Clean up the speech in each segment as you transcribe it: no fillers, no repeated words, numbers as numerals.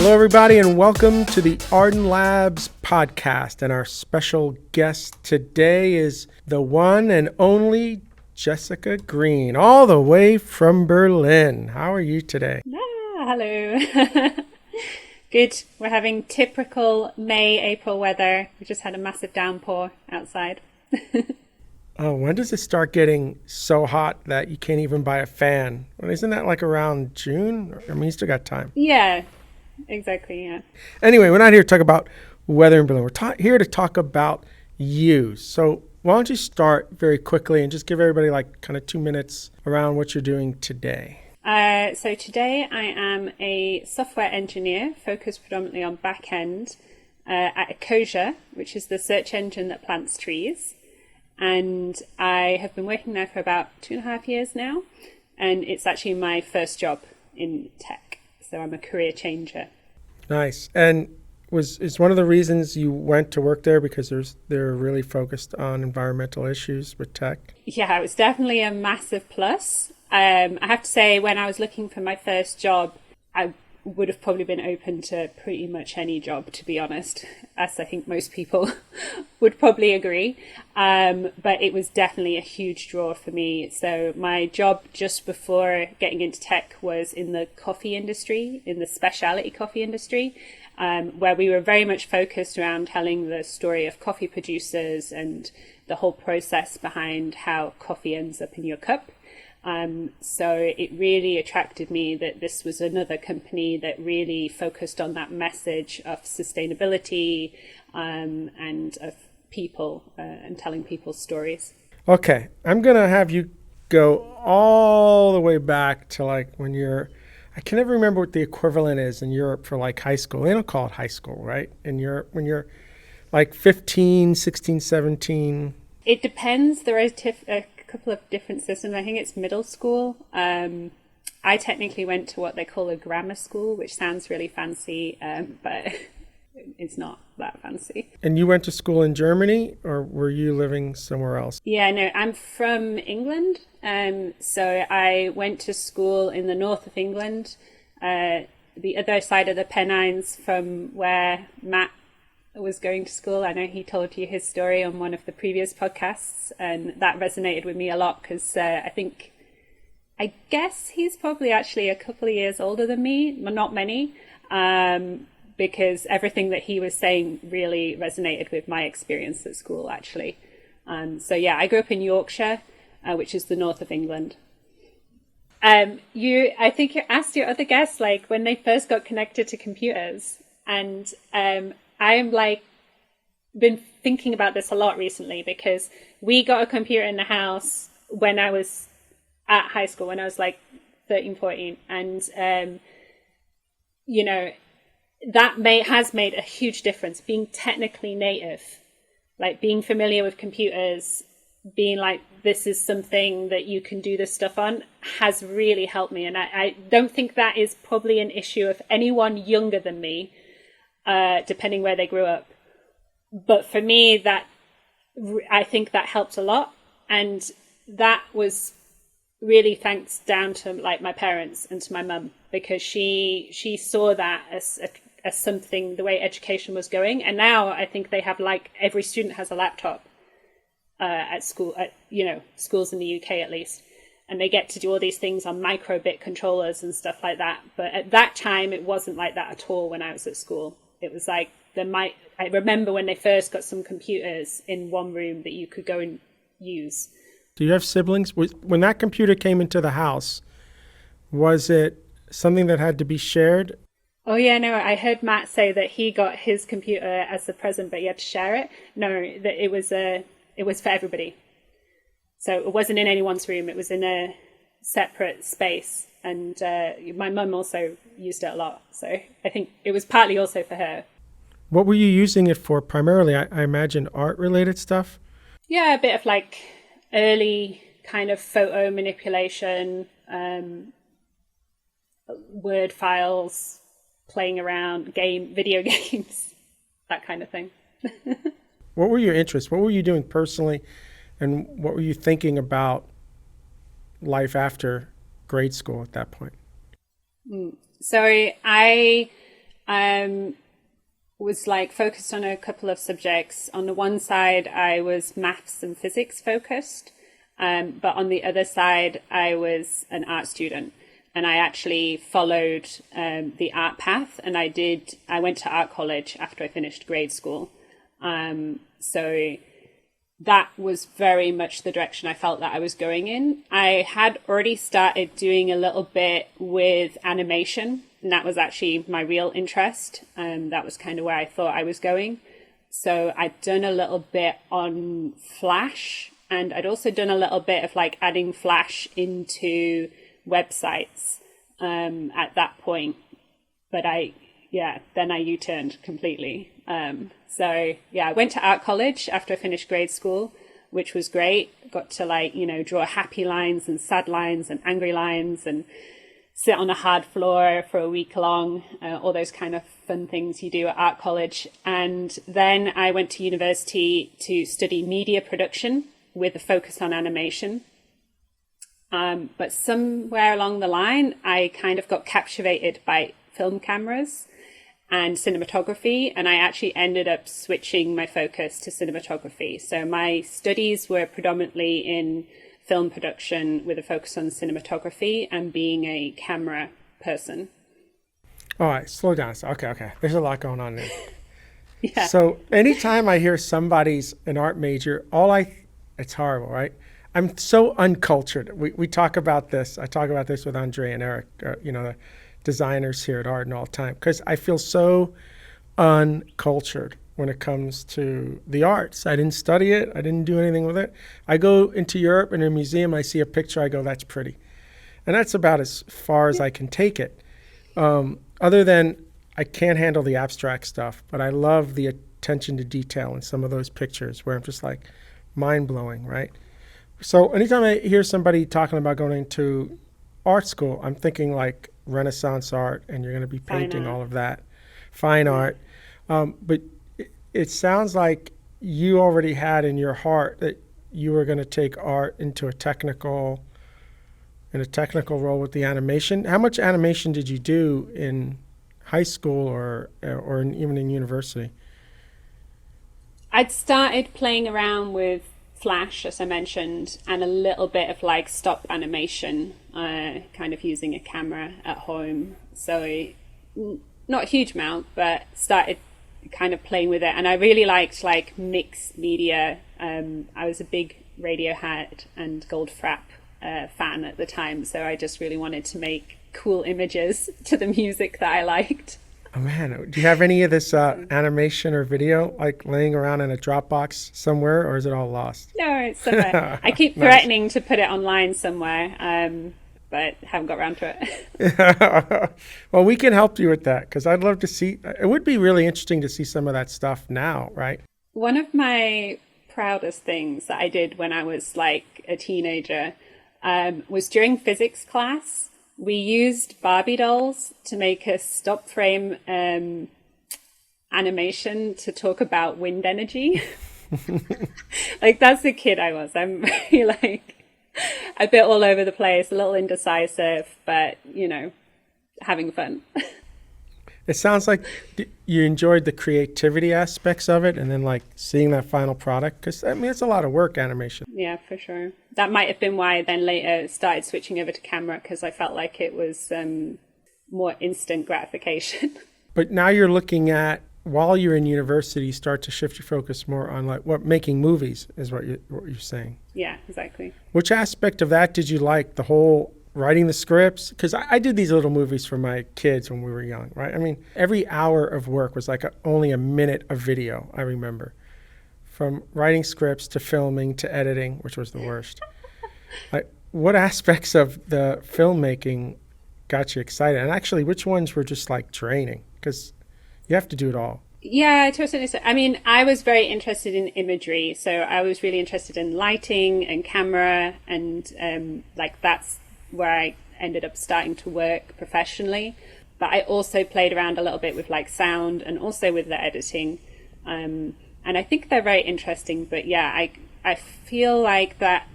Hello, everybody, and welcome to the Ardan Labs podcast. And our special guest today is the one and only Jessica Greene, all the way from Berlin. How are you today? Hello. Good. We're having typical May, April weather. We just had a massive downpour outside. Oh, when does it start getting so hot that you can't even buy a fan? Well, isn't that like around June? I mean, you still got time. Yeah, exactly. Yeah. Anyway, we're not here to talk about weather in Berlin. We're here to talk about you. So why don't you start very quickly and just give everybody like kind of 2 minutes around what you're doing today? So today I am a software engineer focused predominantly on backend at Ecosia, which is the search engine that plants trees. And I have been working there for about 2.5 years now. And it's actually my first job in tech. So I'm a career changer. Nice. And is one of the reasons you went to work there because they're really focused on environmental issues with tech? Yeah, it was definitely a massive plus. I have to say, when I was looking for my first job, I would have probably been open to pretty much any job, to be honest, as I think most people would probably agree. But it was definitely a huge draw for me. So my job just before getting into tech was in the coffee industry, in the specialty coffee industry, where we were very much focused around telling the story of coffee producers and the whole process behind how coffee ends up in your cup. So it really attracted me that this was another company that really focused on that message of sustainability and of people and telling people's stories. Okay, I'm going to have you go all the way back to like when I can never remember what the equivalent is in Europe for like high school. They don't call it high school, right? In Europe, when you're like 15, 16, 17. It depends. There are a couple of different systems. I think it's middle school. I technically went to what they call a grammar school, which sounds really fancy, but it's not that fancy. And you went to school in Germany, or were you living somewhere else? Yeah, no, I'm from England. So I went to school in the north of England, the other side of the Pennines from where Matt was going to school. I know he told you his story on one of the previous podcasts, and that resonated with me a lot because I guess he's probably actually a couple of years older than me, not many, because everything that he was saying really resonated with my experience at school, actually. So yeah, I grew up in Yorkshire, which is the north of England. I think you asked your other guests like when they first got connected to computers, and I'm been thinking about this a lot recently because we got a computer in the house when I was at high school, when I was like 13, 14. And, that has made a huge difference. Being technically native, like being familiar with computers, being like, this is something that you can do this stuff on, has really helped me. And I don't think that is probably an issue of anyone younger than me, depending where they grew up. But for me, I think that helped a lot. And that was really thanks down to like my parents and to my mum, because she saw that as something, the way education was going. And now I think they have like every student has a laptop at school, schools in the UK at least. And they get to do all these things on microbit controllers and stuff like that. But at that time, it wasn't like that at all when I was at school. It was like I remember when they first got some computers in one room that you could go and use. Do you have siblings? When that computer came into the house, was it something that had to be shared? Oh yeah, no, I heard Matt say that he got his computer as a present, but he had to share it. No, that it was for everybody. So it wasn't in anyone's room. It was in a separate space. And my mum also used it a lot. So I think it was partly also for her. What were you using it for primarily? I imagine art-related stuff? Yeah, a bit of like early kind of photo manipulation, Word files, playing around, video games, that kind of thing. What were your interests? What were you doing personally? And what were you thinking about life after grade school at that point? So I was like focused on a couple of subjects. On the one side, I was maths and physics focused, but on the other side, I was an art student, and I actually followed the art path. And I went to art college after I finished grade school. So that was very much the direction I felt that I was going in. I had already started doing a little bit with animation, and that was actually my real interest. That was kind of where I thought I was going. So I'd done a little bit on Flash, and I'd also done a little bit of like adding Flash into websites at that point. But then I U-turned completely. So I went to art college after I finished grade school, which was great. Got to draw happy lines and sad lines and angry lines and sit on a hard floor for a week long, all those kind of fun things you do at art college. And then I went to university to study media production with a focus on animation. But somewhere along the line, I kind of got captivated by film cameras and cinematography, and I actually ended up switching my focus to cinematography. So my studies were predominantly in film production with a focus on cinematography and being a camera person. All right, slow down. Okay. There's a lot going on there. Yeah. So anytime I hear somebody's an art major, it's horrible, right? I'm so uncultured. We talk about this. I talk about this with Andre and Eric, the designers here at Arden all the time, because I feel so uncultured when it comes to the arts. I didn't study it. I didn't do anything with it. I go into Europe in a museum, I see a picture, I go, that's pretty. And that's about as far as I can take it. Other than I can't handle the abstract stuff, but I love the attention to detail in some of those pictures where I'm just like mind-blowing, right? So anytime I hear somebody talking about going to art school, I'm thinking like Renaissance art, and you're going to be painting all of that fine art. But it sounds like you already had in your heart that you were going to take art into a technical role with the animation. How much animation did you do in high school or even in university? I'd started playing around with Flash, as I mentioned, and a little bit of like stop animation, kind of using a camera at home. So not a huge amount, but started kind of playing with it. And I really liked like mixed media. I was a big Radiohead and Goldfrapp fan at the time, so I just really wanted to make cool images to the music that I liked. Oh man, do you have any of this animation or video like laying around in a Dropbox somewhere, or is it all lost? No, it's somewhere. I keep threatening to put it online somewhere, but haven't got around to it. Well, we can help you with that, because I'd love to see. It would be really interesting to see some of that stuff now, right? One of my proudest things that I did when I was like a teenager was during physics class. We used Barbie dolls to make a stop frame animation to talk about wind energy. Like, that's the kid I was. I'm very like a bit all over the place, a little indecisive, but having fun. It sounds like you enjoyed the creativity aspects of it, and then like seeing that final product, because I mean it's a lot of work, animation. Yeah, for sure. That might have been why I then later started switching over to camera, because I felt like it was more instant gratification. But now you're looking at, while you're in university, you start to shift your focus more on like making movies is what you're saying. Yeah, exactly. Which aspect of that did you like? The whole writing the scripts? Because I did these little movies for my kids when we were young, right? I mean, every hour of work was like only a minute of video, I remember. From writing scripts to filming to editing, which was the worst. Like, what aspects of the filmmaking got you excited? And actually, which ones were just like draining? Because you have to do it all. Yeah, to a certain extent. I mean, I was very interested in imagery. So I was really interested in lighting and camera. And like that's where I ended up starting to work professionally. But I also played around a little bit with like sound and also with the editing. And I think they're very interesting. But yeah, I feel like that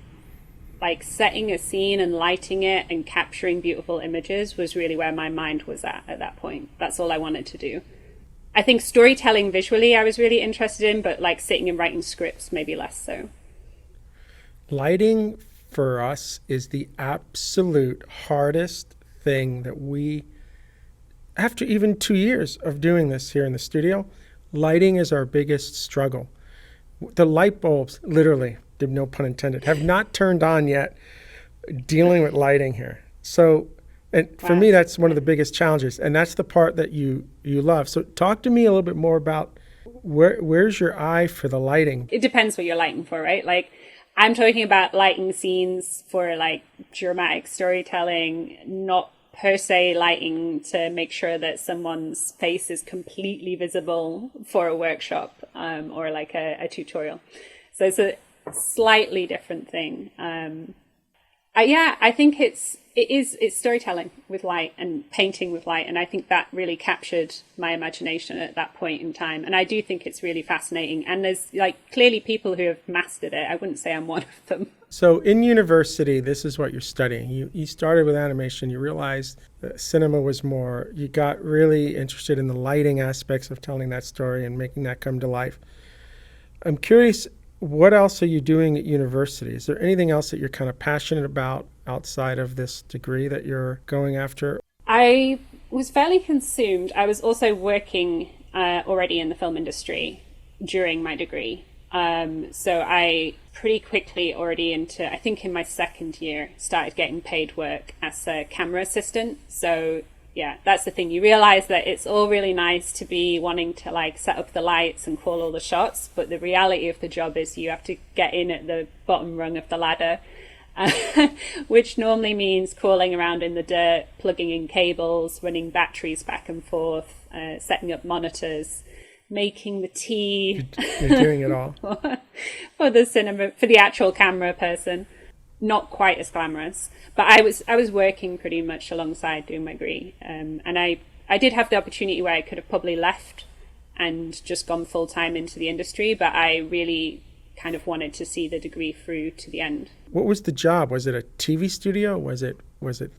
like setting a scene and lighting it and capturing beautiful images was really where my mind was at that point. That's all I wanted to do. I think storytelling visually I was really interested in, but like sitting and writing scripts maybe less so. Lighting for us is the absolute hardest thing that we, after even 2 years of doing this here in the studio, lighting is our biggest struggle. The light bulbs, literally, no pun intended, have not turned on yet dealing with lighting here. So, and for me, that's one of the biggest challenges. And that's the part that you love. So talk to me a little bit more about where's your eye for the lighting? It depends what you're lighting for, right? Like I'm talking about lighting scenes for like dramatic storytelling, not per se lighting to make sure that someone's face is completely visible for a workshop or like a tutorial. So it's a slightly different thing. I think it's storytelling with light and painting with light, and I think that really captured my imagination at that point in time. And I do think it's really fascinating. And there's like clearly people who have mastered it. I wouldn't say I'm one of them. So in university, this is what you're studying. You started with animation. You realized that cinema was more. You got really interested in the lighting aspects of telling that story and making that come to life. I'm curious, what else are you doing at university? Is there anything else that you're kind of passionate about outside of this degree that you're going after? I was fairly consumed. I was also working already in the film industry during my degree. So I pretty quickly already I think in my second year, started getting paid work as a camera assistant. So yeah, that's the thing. You realize that it's all really nice to be wanting to like set up the lights and call all the shots, but the reality of the job is you have to get in at the bottom rung of the ladder, which normally means crawling around in the dirt, plugging in cables, running batteries back and forth, setting up monitors, making the tea. You're doing it all. for the actual camera person. Not quite as glamorous, but I was working pretty much alongside doing my degree, and I did have the opportunity where I could have probably left and just gone full time into the industry, but I really kind of wanted to see the degree through to the end. What was the job? Was it a TV studio? Was it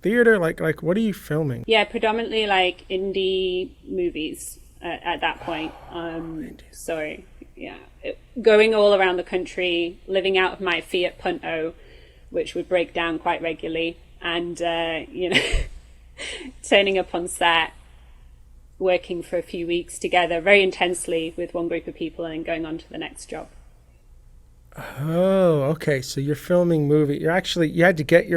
theater? Like what are you filming? Yeah, predominantly like indie movies at that point. Going all around the country, living out of my Fiat Punto, which would break down quite regularly, and turning up on set, working for a few weeks together very intensely with one group of people, and then going on to the next job. Oh, okay. So you're filming movie. You had to get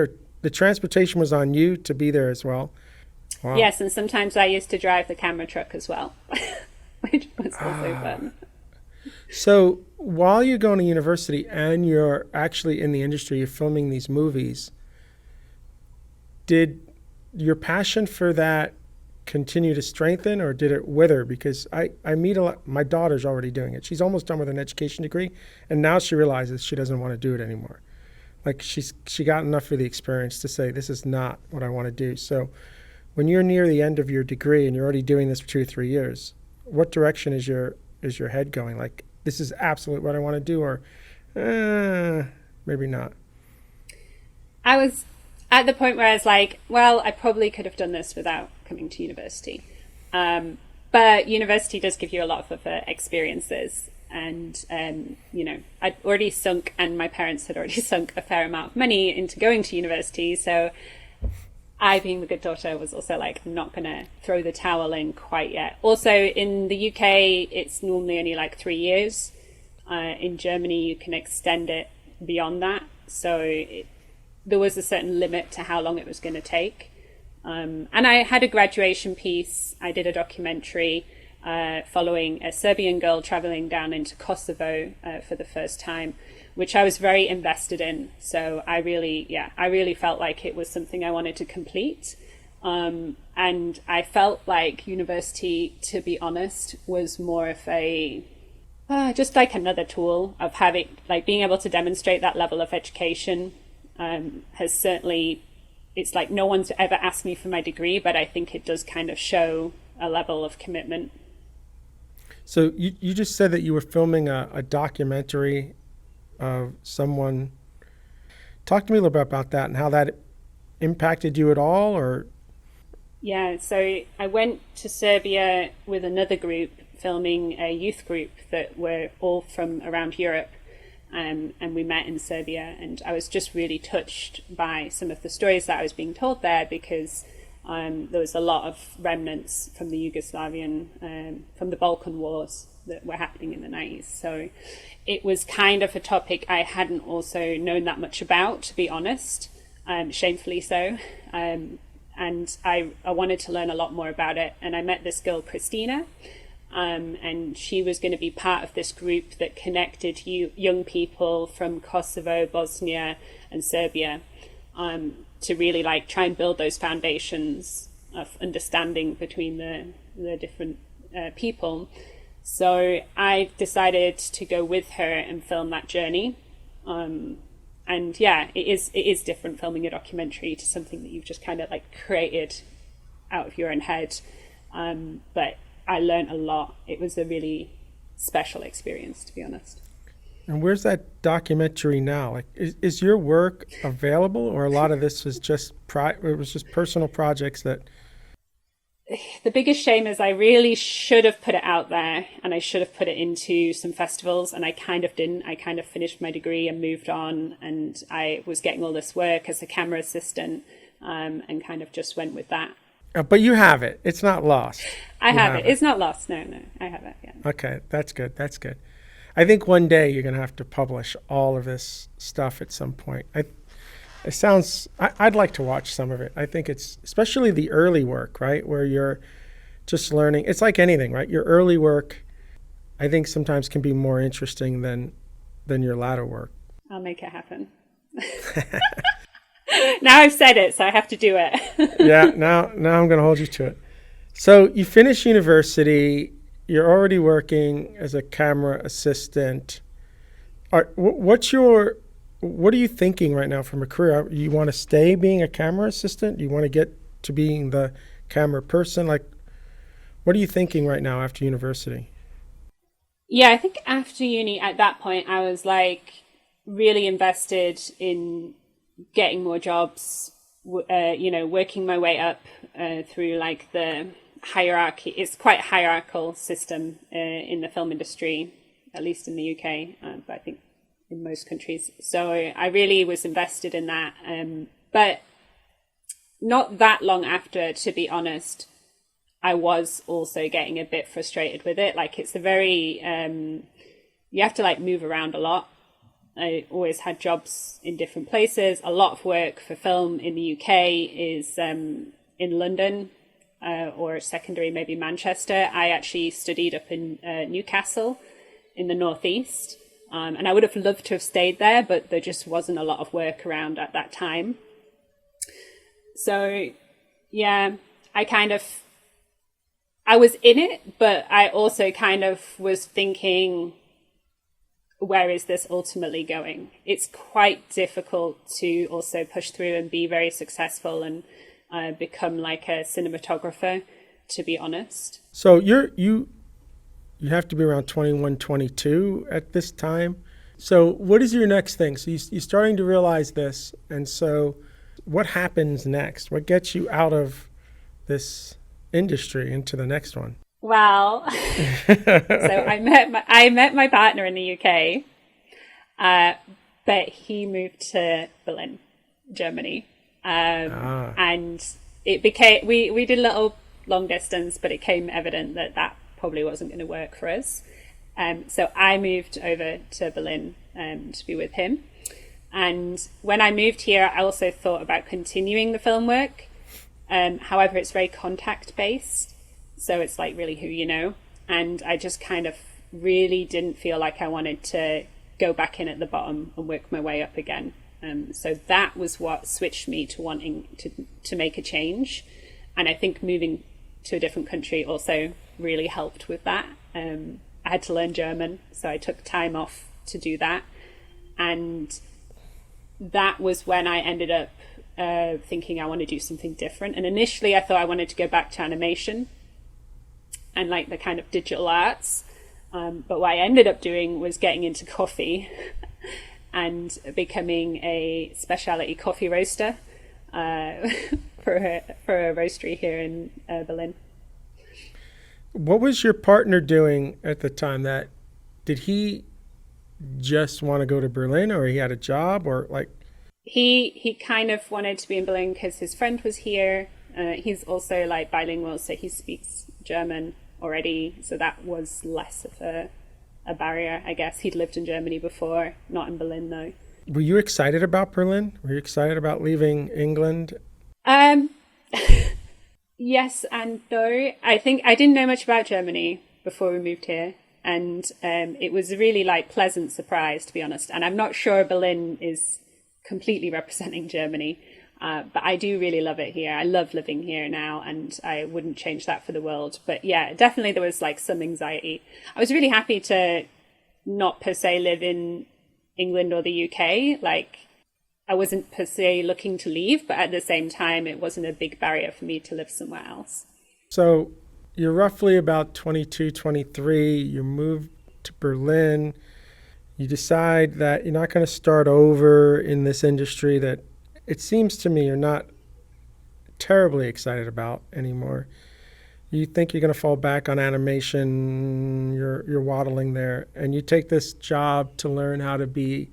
the transportation was on you to be there as well. Wow. Yes, and sometimes I used to drive the camera truck as well, which was also fun. So while you're going to university and you're actually in the industry, you're filming these movies, did your passion for that continue to strengthen or did it wither? Because I meet a lot, my daughter's already doing it. She's almost done with an education degree, and now she realizes she doesn't want to do it anymore. Like she got enough of the experience to say, this is not what I want to do. So when you're near the end of your degree and you're already doing this for 2 or 3 years, what direction is your head going? Like, this is absolutely what I want to do, or maybe not? I was at the point where I was like, well, I probably could have done this without coming to university. But university does give you a lot of other experiences. And, I'd already sunk, and my parents had already sunk a fair amount of money into going to university. So I, being the good daughter, was also like, I'm not going to throw the towel in quite yet. Also, in the UK, it's normally only like 3 years. In Germany, you can extend it beyond that. So there was a certain limit to how long it was going to take. And I had a graduation piece. I did a documentary following a Serbian girl traveling down into Kosovo for the first time, which I was very invested in. So I really felt like it was something I wanted to complete. And I felt like university, to be honest, was more of a just like another tool of having, like, being able to demonstrate that level of education. Has certainly, it's like no one's ever asked me for my degree, but I think it does kind of show a level of commitment. So you just said that you were filming a documentary of someone. Talk to me a little bit about that and how that impacted you at all, or Yeah, so I went to Serbia with another group, filming a youth group that were all from around Europe. And we met in Serbia, and I was just really touched by some of the stories that I was being told there, because there was a lot of remnants from the from the Balkan Wars that were happening in the 90s. So it was kind of a topic I hadn't also known that much about, to be honest, shamefully so. And I wanted to learn a lot more about it. And I met this girl, Christina, and she was going to be part of this group that connected young people from Kosovo, Bosnia, and Serbia, to really like try and build those foundations of understanding between the different people. So I decided to go with her and film that journey. And yeah, it is different filming a documentary to something that you've just kind of like created out of your own head. But I learned a lot. It was a really special experience, to be honest. and where's that documentary now? Like, is your work available, or a lot of this was just it was just personal projects that? The biggest shame is I really should have put it out there, and I should have put it into some festivals, and I kind of didn't. I kind of finished my degree and moved on, and I was getting all this work as a camera assistant, and kind of just went with that. But you have it. It's not lost. I have it. It's not lost. No, I have it. Yeah. Okay, that's good. That's good. I think one day you're going to have to publish all of this stuff at some point. It sounds, I'd like to watch some of it. I think it's, especially the early work, right? Where you're just learning. It's like anything, right? Your early work, I think sometimes can be more interesting than your latter work. I'll make it happen. Now I've said it, so I have to do it. Yeah, now I'm going to hold you to it. So you finish university, you're already working as a camera assistant. What are you thinking right now from a career? You want to stay being a camera assistant? You want to get to being the camera person? Like, what are you thinking right now after university? Yeah, I think after uni, at that point, I was like really invested in getting more jobs, working my way up through like the hierarchy. It's quite a hierarchical system in the film industry, at least in the UK, but I think in most countries. So I really was invested in that. But not that long after, to be honest, I was also getting a bit frustrated with it. Like, it's a very, you have to like move around a lot. I always had jobs in different places. A lot of work for film in the UK is in London, or secondary, maybe Manchester. I actually studied up in Newcastle in the northeast. And I would have loved to have stayed there, but there just wasn't a lot of work around at that time. So, yeah, I was in it, but I also kind of was thinking, where is this ultimately going? It's quite difficult to also push through and be very successful and become like a cinematographer, to be honest. So you have to be around 21, 22 at this time. So what is your next thing? So you're starting to realize this. And so what happens next? What gets you out of this industry into the next one? Well, so I met my partner in the UK, but he moved to Berlin, Germany. And it became, we did a little long distance, but it became evident that probably wasn't going to work for us. So I moved over to Berlin to be with him. And when I moved here, I also thought about continuing the film work. However, it's very contact based. So it's like really who you know. And I just kind of really didn't feel like I wanted to go back in at the bottom and work my way up again. So that was what switched me to wanting to make a change. And I think moving to a different country also really helped with that. I had to learn German, so I took time off to do that. And that was when I ended up thinking I want to do something different. And initially I thought I wanted to go back to animation and like the kind of digital arts. But what I ended up doing was getting into coffee. and becoming a specialty coffee roaster for a roastery here in Berlin. What was your partner doing at the time? Did he just want to go to Berlin, or he had a job, or like? He kind of wanted to be in Berlin because his friend was here. He's also like bilingual, so he speaks German already, so that was less of a barrier, I guess. He'd lived in Germany before, not in Berlin though. Were you excited about Berlin? Were you excited about leaving England? Yes and no. I think I didn't know much about Germany before we moved here, and it was a really like pleasant surprise, to be honest. And I'm not sure Berlin is completely representing Germany, but I do really love it here. I love living here now, and I wouldn't change that for the world. But yeah, definitely there was like some anxiety. I was really happy to not per se live in England or the UK. Like, I wasn't per se looking to leave, but at the same time, it wasn't a big barrier for me to live somewhere else. So you're roughly about 22, 23. You move to Berlin. You decide that you're not going to start over in this industry that it seems to me you're not terribly excited about anymore. You think you're going to fall back on animation. You're waddling there, and you take this job to learn how to be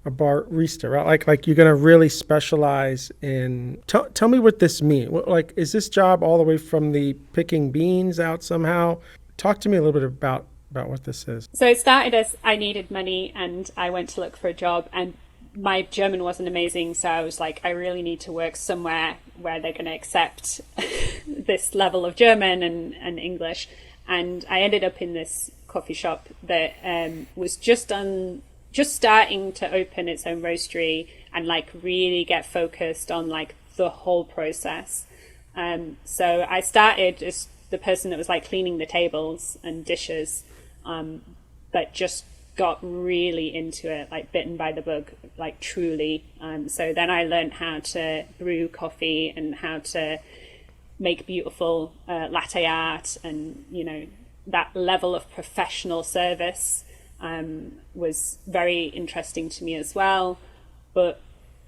a barista, right? Like you're going to really specialize in. Tell me what this means. Like, is this job all the way from the picking beans out somehow? Talk to me a little bit about what this is. So it started as I needed money and I went to look for a job, and my German wasn't amazing. So I was like, I really need to work somewhere where they're going to accept this level of German and English. And I ended up in this coffee shop that was just starting to open its own roastery and like really get focused on like the whole process. So I started as the person that was like cleaning the tables and dishes, but just got really into it, like bitten by the bug, like truly. So then I learned how to brew coffee and how to make beautiful latte art, and you know, that level of professional service was very interesting to me as well. But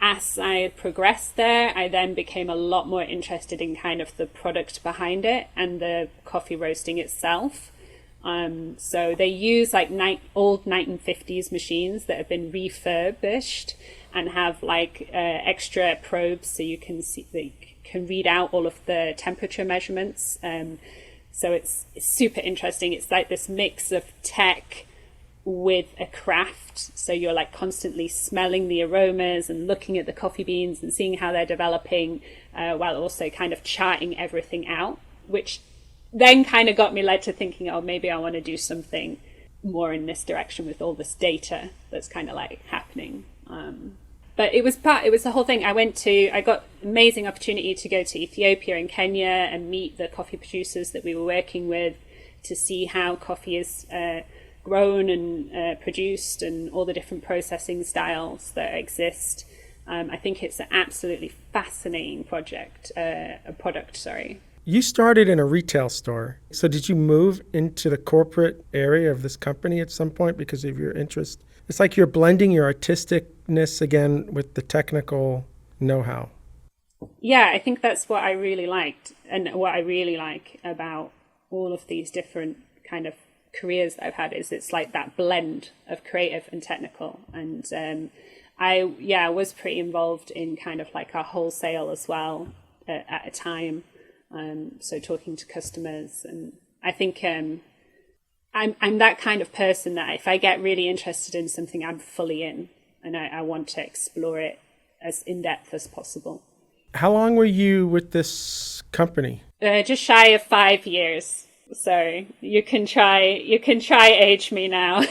as I progressed there, I then became a lot more interested in kind of the product behind it and the coffee roasting itself. So they use like old 1950s machines that have been refurbished and have like extra probes, so you can see, they can read out all of the temperature measurements. So it's super interesting. It's like this mix of tech with a craft. So you're like constantly smelling the aromas and looking at the coffee beans and seeing how they're developing, while also kind of charting everything out, which then kind of got me led to thinking, oh, maybe I want to do something more in this direction with all this data that's kind of like happening. But it was the whole thing. I got amazing opportunity to go to Ethiopia and Kenya and meet the coffee producers that we were working with, to see how coffee is grown and produced and all the different processing styles that exist. I think it's an absolutely fascinating product. You started in a retail store. So did you move into the corporate area of this company at some point because of your interest? It's like you're blending your artisticness again with the technical know-how. Yeah, I think that's what I really liked, and what I really like about all of these different kind of careers that I've had is it's like that blend of creative and technical. And I was pretty involved in kind of like a wholesale as well at a time. So talking to customers, and I think I'm that kind of person that if I get really interested in something, I'm fully in, and I want to explore it as in depth as possible. How long were you with this company? Just shy of 5 years. So you can try age me now.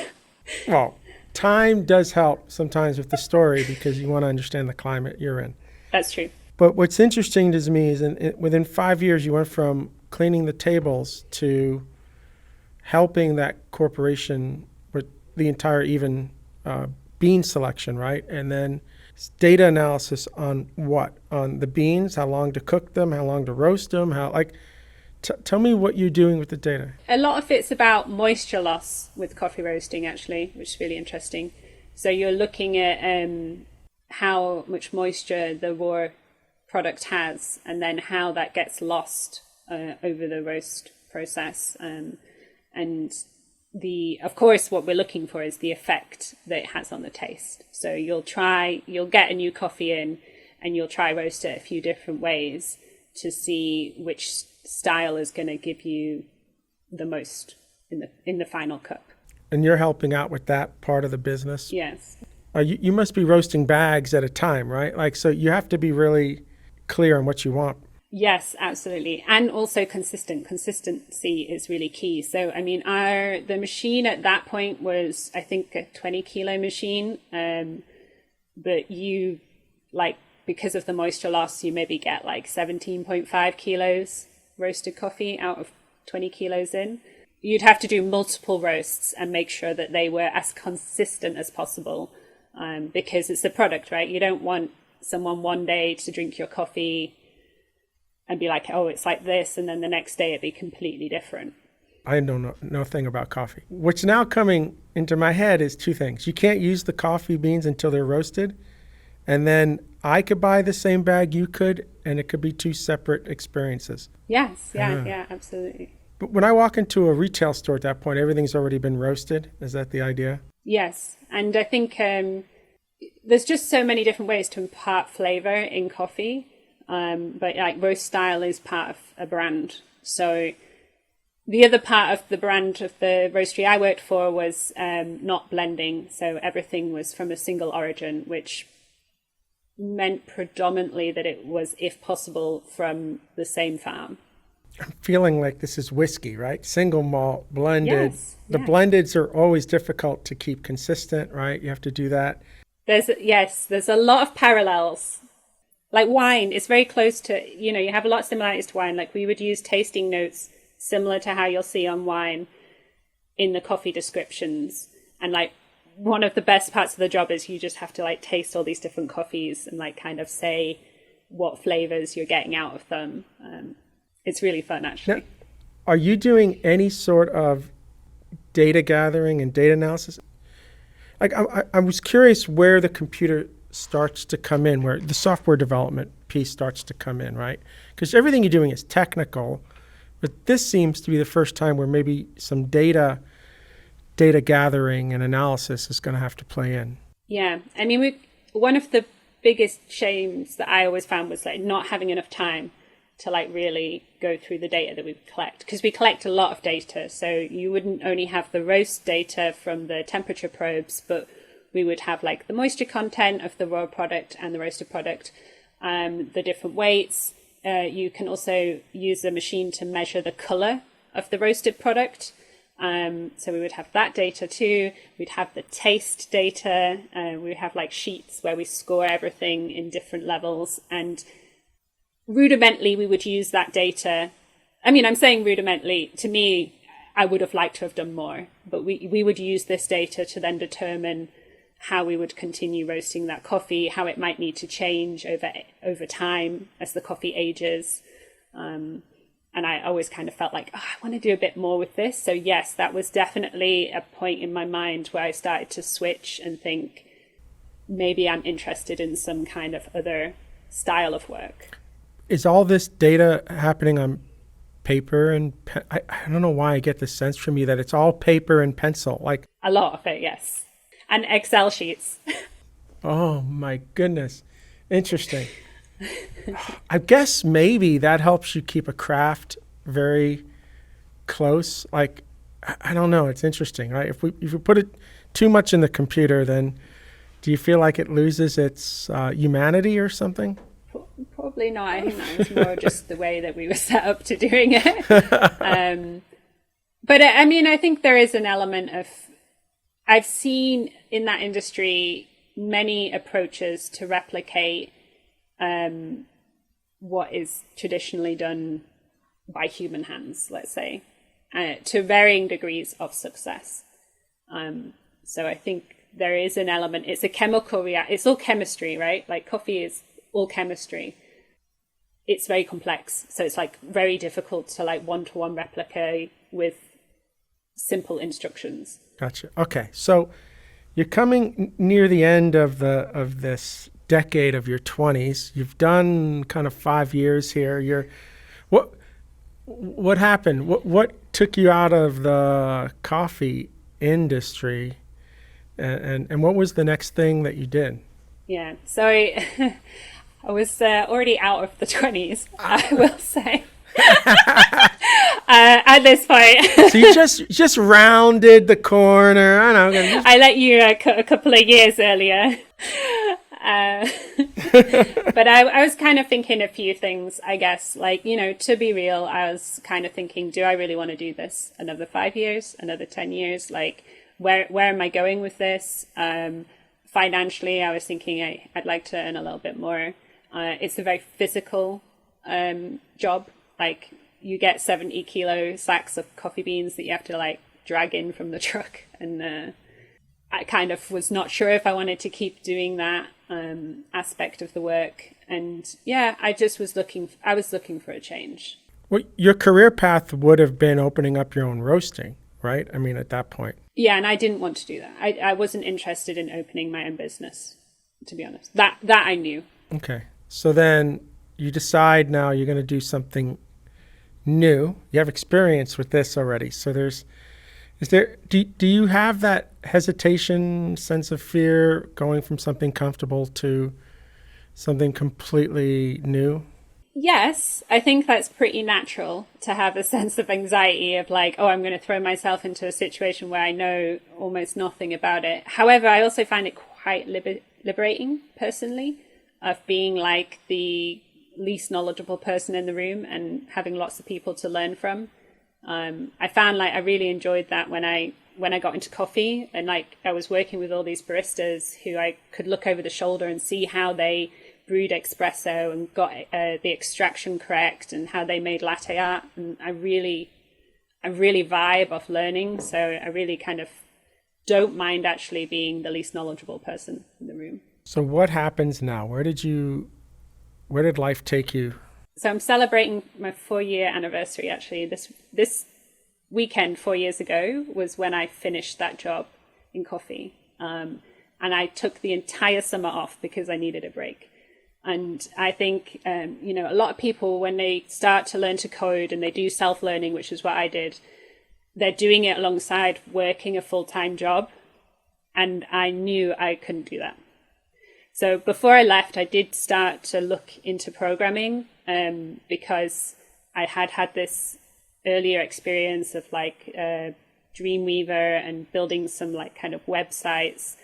Well, time does help sometimes with the story because you want to understand the climate you're in. That's true. But what's interesting to me is within 5 years, you went from cleaning the tables to helping that corporation with the entire even bean selection, right? And then data analysis on what? On the beans, how long to cook them, how long to roast them, tell me what you're doing with the data. A lot of it's about moisture loss with coffee roasting, actually, which is really interesting. So you're looking at how much moisture the raw product has, and then how that gets lost over the roast process. And of course, what we're looking for is the effect that it has on the taste. So you'll get a new coffee in, and you'll try roast it a few different ways to see which style is going to give you the most in the final cup. And you're helping out with that part of the business? Yes. You must be roasting bags at a time, right? Like, so you have to be really clear on what you want. Yes, absolutely. And also consistency is really key. So, I mean, the machine at that point was, I think, a 20 kilo machine. But because of the moisture loss, you maybe get like 17.5 kilos roasted coffee out of 20 kilos in. You'd have to do multiple roasts and make sure that they were as consistent as possible, because it's a product, right? You don't want someone one day to drink your coffee and be like, oh, it's like this, and then the next day it'd be completely different. I don't know nothing about coffee. What's now coming into my head is two things. You can't use the coffee beans until they're roasted, and then I could buy the same bag you could, and it could be two separate experiences. Yes, yeah, absolutely. But when I walk into a retail store at that point, everything's already been roasted. Is that the idea? Yes, and I think there's just so many different ways to impart flavor in coffee. But like roast style is part of a brand. So the other part of the brand of the roastery I worked for was not blending. So everything was from a single origin, which meant predominantly that it was, if possible, from the same farm. I'm feeling like this is whiskey, right? Single malt, blended. Yes, the blendeds are always difficult to keep consistent, right? You have to do that. There's a lot of parallels. Like wine, it's very close to, you have a lot of similarities to wine. Like we would use tasting notes similar to how you'll see on wine in the coffee descriptions. And like one of the best parts of the job is you just have to like taste all these different coffees and like kind of say what flavors you're getting out of them. It's really fun, actually. Now, are you doing any sort of data gathering and data analysis? Like I was curious where the computer starts to come in, where the software development piece starts to come in, right? Because everything you're doing is technical, but this seems to be the first time where maybe some data gathering and analysis is going to have to play in. Yeah, I mean, one of the biggest shames that I always found was like not having enough time to like really go through the data that we collect, because we collect a lot of data. So you wouldn't only have the roast data from the temperature probes, but we would have like the moisture content of the raw product and the roasted product, the different weights. You can also use the machine to measure the color of the roasted product. So we would have that data too. We'd have the taste data. We have like sheets where we score everything in different levels. And rudimentally, we would use that data. I mean, I'm saying rudimentally. To me, I would have liked to have done more. But we would use this data to then determine how we would continue roasting that coffee, how it might need to change over time as the coffee ages. And I always kind of felt like, I want to do a bit more with this. So yes, that was definitely a point in my mind where I started to switch and think, maybe I'm interested in some kind of other style of work. Is all this data happening on paper and I don't know why I get the sense from you that it's all paper and pencil. Like a lot of it, yes. And Excel sheets. Oh my goodness. Interesting. I guess maybe that helps you keep a craft very close. Like, I don't know. It's interesting, right? If we put it too much in the computer, then do you feel like it loses its humanity or something? Probably not. I think that was more just the way that we were set up to doing it. But I mean, I think there is an element of, I've seen in that industry many approaches to replicate what is traditionally done by human hands, let's say, to varying degrees of success. So I think there is an element, it's a chemical it's all chemistry, right? Like coffee is all chemistry. It's very complex. So it's like very difficult to like one-to-one replicate with simple instructions. Gotcha. Okay. So you're coming near the end of this decade of your 20s. You've done kind of 5 years here. What what happened? What took you out of the coffee industry, and what was the next thing that you did? Yeah, so I was already out of the 20s, I will say, at this point. So you just rounded the corner. I know. I let you cut a couple of years earlier. Uh, but I was kind of thinking a few things, I guess. Like, to be real, I was kind of thinking, do I really want to do this another 5 years, another 10 years? Like, where am I going with this? Financially, I was thinking I'd like to earn a little bit more. It's a very physical job. Like, you get 70 kilo sacks of coffee beans that you have to like drag in from the truck. And I kind of was not sure if I wanted to keep doing that aspect of the work. And yeah, I was looking for a change. Well, your career path would have been opening up your own roasting, right? I mean, at that point. Yeah, and I didn't want to do that. I wasn't interested in opening my own business, to be honest. That I knew. Okay. So then you decide now you're going to do something new. You have experience with this already. So do you have that hesitation, sense of fear going from something comfortable to something completely new? Yes, I think that's pretty natural to have a sense of anxiety of like, oh, I'm going to throw myself into a situation where I know almost nothing about it. However, I also find it quite liberating personally, of being like the least knowledgeable person in the room and having lots of people to learn from. I found like I really enjoyed that when I got into coffee, and like I was working with all these baristas who I could look over the shoulder and see how they brewed espresso and got the extraction correct and how they made latte art. And I really vibe off learning. So I really kind of don't mind actually being the least knowledgeable person in the room. So what happens now? Where did life take you? So I'm celebrating my 4-year anniversary actually. This weekend 4 years ago was when I finished that job in coffee. And I took the entire summer off because I needed a break. And I think, a lot of people, when they start to learn to code and they do self-learning, which is what I did, they're doing it alongside working a full-time job. And I knew I couldn't do that. So before I left, I did start to look into programming because I had this earlier experience of like Dreamweaver and building some like kind of websites,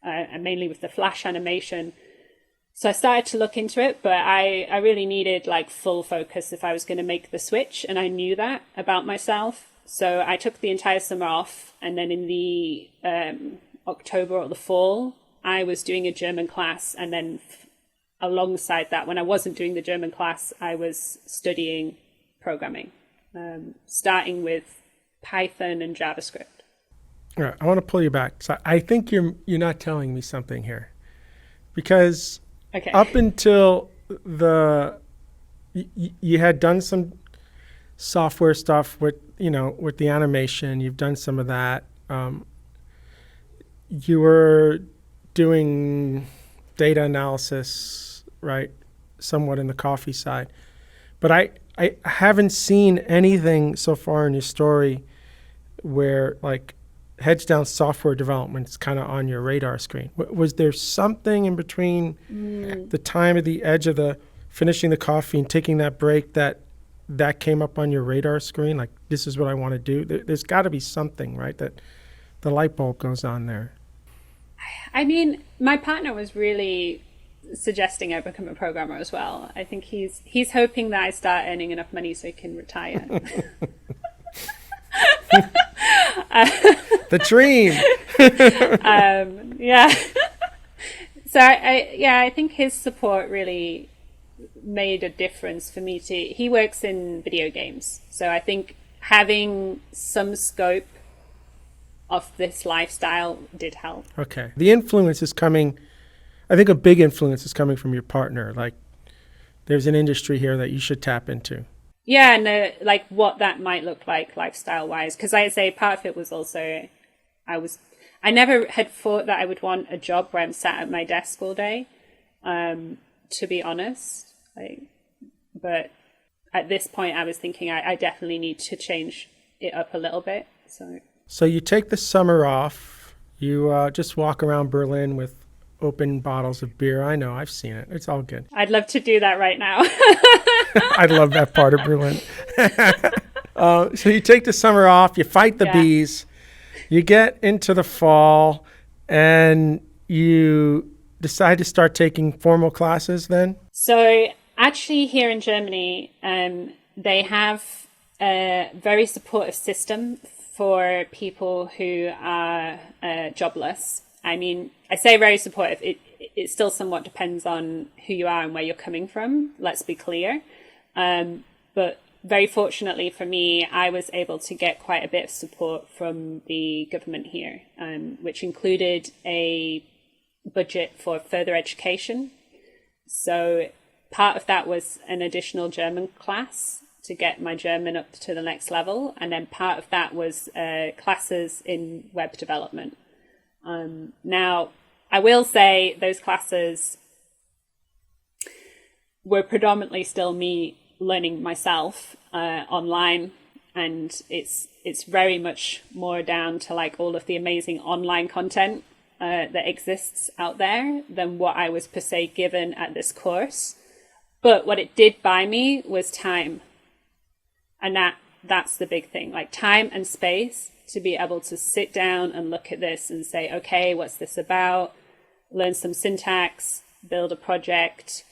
and mainly with the Flash animation. So I started to look into it, but I really needed like full focus if I was going to make the switch. And I knew that about myself. So I took the entire summer off. And then in the October or the fall, I was doing a German class. And then alongside that, when I wasn't doing the German class, I was studying programming, starting with Python and JavaScript. All right, I want to pull you back. So I think you're not telling me something here, because Okay. up until you had done some software stuff with the animation. You've done some of that. You were doing data analysis, right? Somewhat in the coffee side, but I haven't seen anything so far in your story where like heads down software development is kind of on your radar screen. Was there something in between the time of the edge of the finishing the coffee and taking that break that came up on your radar screen? Like, this is what I want to do. There's got to be something, right? That the light bulb goes on there. I mean, my partner was really suggesting I become a programmer as well. I think he's hoping that I start earning enough money so he can retire. The dream. Yeah. So I think his support really made a difference for me too. He works in video games, so I think having some scope of this lifestyle did help. Okay. The influence is coming, I think a big influence is coming from your partner. Like, there's an industry here that you should tap into. Yeah, and like what that might look like lifestyle wise. Because I'd say part of it was also, I I never had thought that I would want a job where I'm sat at my desk all day, to be honest. But at this point, I was thinking I definitely need to change it up a little bit. So you take the summer off. You just walk around Berlin with open bottles of beer. I know, I've seen it. It's all good. I'd love to do that right now. I love that part of Berlin. So you take the summer off, you fight the bees, you get into the fall, and you decide to start taking formal classes then? So actually here in Germany, they have a very supportive system for people who are jobless. I mean, I say very supportive. It still somewhat depends on who you are and where you're coming from. Let's be clear. But very fortunately for me, I was able to get quite a bit of support from the government here, which included a budget for further education. So part of that was an additional German class to get my German up to the next level. And then part of that was classes in web development. Now, I will say those classes were predominantly still me learning myself online, and it's very much more down to like all of the amazing online content that exists out there than what I was per se given at this course. But what it did buy me was time, and that's the big thing, like time and space to be able to sit down and look at this and say, okay, what's this about? Learn some syntax, build a project,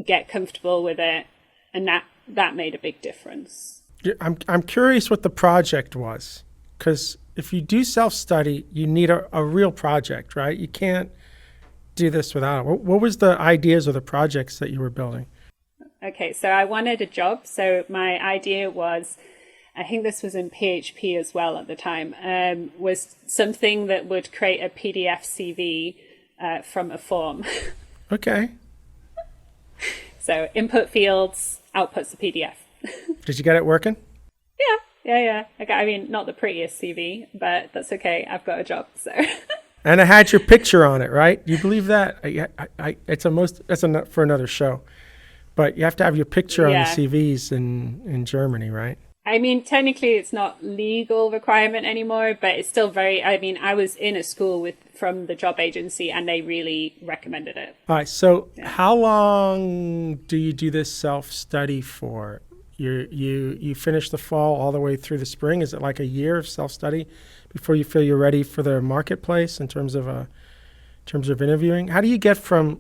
get comfortable with it. And that made a big difference. I'm curious what the project was, because if you do self-study, you need a real project, right? You can't do this without it. What was the ideas or the projects that you were building? Okay, so I wanted a job. So my idea was, I think this was in PHP as well at the time, was something that would create a PDF CV from a form. Okay. So input fields, outputs the PDF. Did you get it working? Yeah. I mean, not the prettiest CV, but that's okay. I've got a job, so. And it had your picture on it, right? Do you believe that? That's for another show. But you have to have your picture on the CVs in Germany, right? I mean, technically it's not legal requirement anymore, but it's still I was in a school from the job agency and they really recommended it. All right. So how long do you do this self-study for? You finish the fall all the way through the spring? Is it like a year of self-study before you feel you're ready for the marketplace in terms of interviewing? How do you get from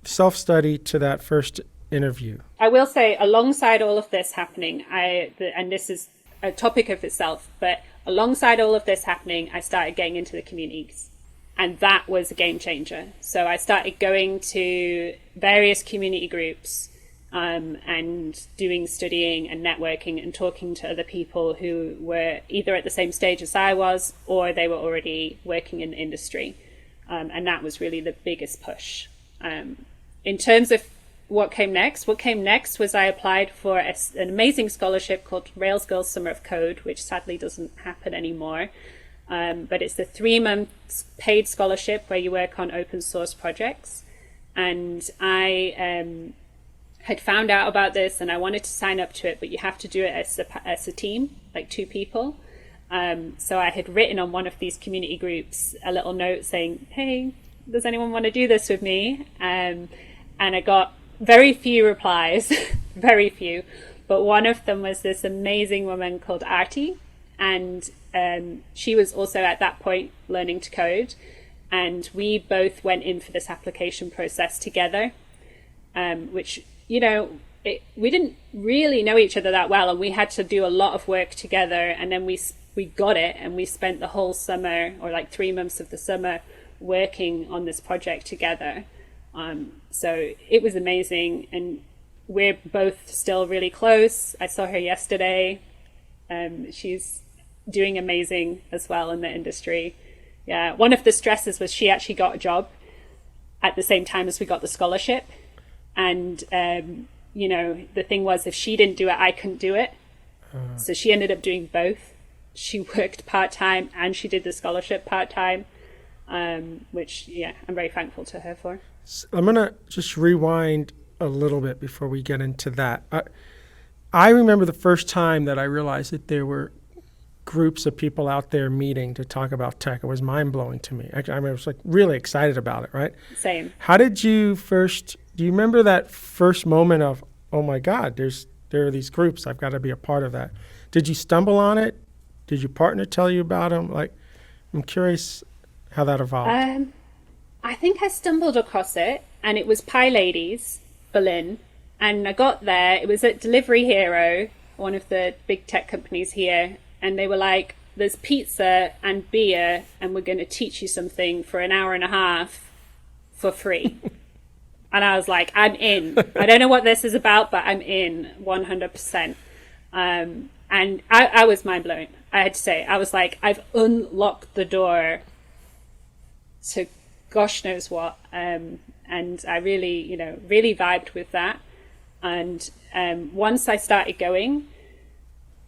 self-study to that first interview? I will say, alongside all of this happening, and this is a topic of itself, but alongside all of this happening, I started getting into the communities, and that was a game changer. So I started going to various community groups and doing studying and networking and talking to other people who were either at the same stage as I was, or they were already working in the industry. And that was really the biggest push. In terms of what came next was I applied for an amazing scholarship called Rails Girls Summer of Code, which sadly doesn't happen anymore. But it's the 3-month paid scholarship where you work on open source projects. And I had found out about this and I wanted to sign up to it, but you have to do it as a team, like 2 people. So I had written on one of these community groups a little note saying, hey, does anyone want to do this with me? And I got very few replies, very few. But one of them was this amazing woman called Artie. And she was also at that point learning to code. And we both went in for this application process together, which, we didn't really know each other that well. And we had to do a lot of work together. And then we got it. And we spent the whole summer, or like 3 months of the summer, working on this project together. So it was amazing, and we're both still really close. I saw her yesterday. She's doing amazing as well in the industry. Yeah, one of the stresses was she actually got a job at the same time as we got the scholarship. And, the thing was, if she didn't do it, I couldn't do it. So she ended up doing both. she worked part-time and she did the scholarship part-time, which, yeah, I'm very thankful to her for. I'm going to just rewind a little bit before we get into that. I remember the first time that I realized that there were groups of people out there meeting to talk about tech. It was mind-blowing to me. I was like really excited about it, right? Same. How did you first, do you remember that first moment of, oh my God, there are these groups, I've got to be a part of that. Did you stumble on it? Did your partner tell you about them? Like, I'm curious how that evolved. I think I stumbled across it, and it was Pie Ladies, Berlin. And I got there, it was at Delivery Hero, one of the big tech companies here. And they were like, there's pizza and beer, and we're going to teach you something for an hour and a half for free. And I was like, I'm in. I don't know what this is about, but I'm in 100%. And I was mind blown. I had to say, I was like, I've unlocked the door to gosh knows what. And I really, really vibed with that. And once I started going,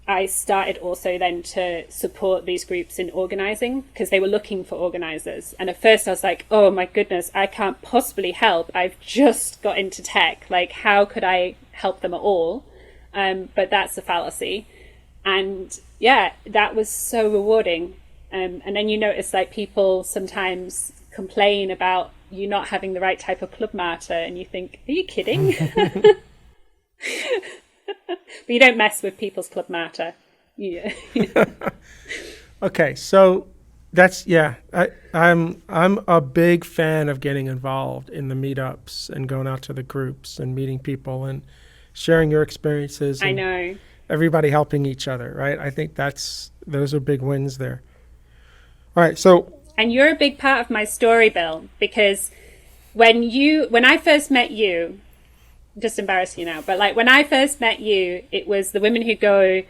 I started also then to support these groups in organizing, because they were looking for organizers. And at first I was like, oh my goodness, I can't possibly help. I've just got into tech. Like, how could I help them at all? But that's a fallacy. And yeah, that was so rewarding. And then you notice like people sometimes complain about you not having the right type of club matter, and you think, are you kidding? But you don't mess with people's club matter. Yeah. Okay, so that's, yeah, I'm a big fan of getting involved in the meetups and going out to the groups and meeting people and sharing your experiences. I know. Everybody helping each other, right? I think those are big wins there. All right, so. And you're a big part of my story, Bill, because when I first met you, just embarrass you now, but like when I first met you, it was the Women Who Go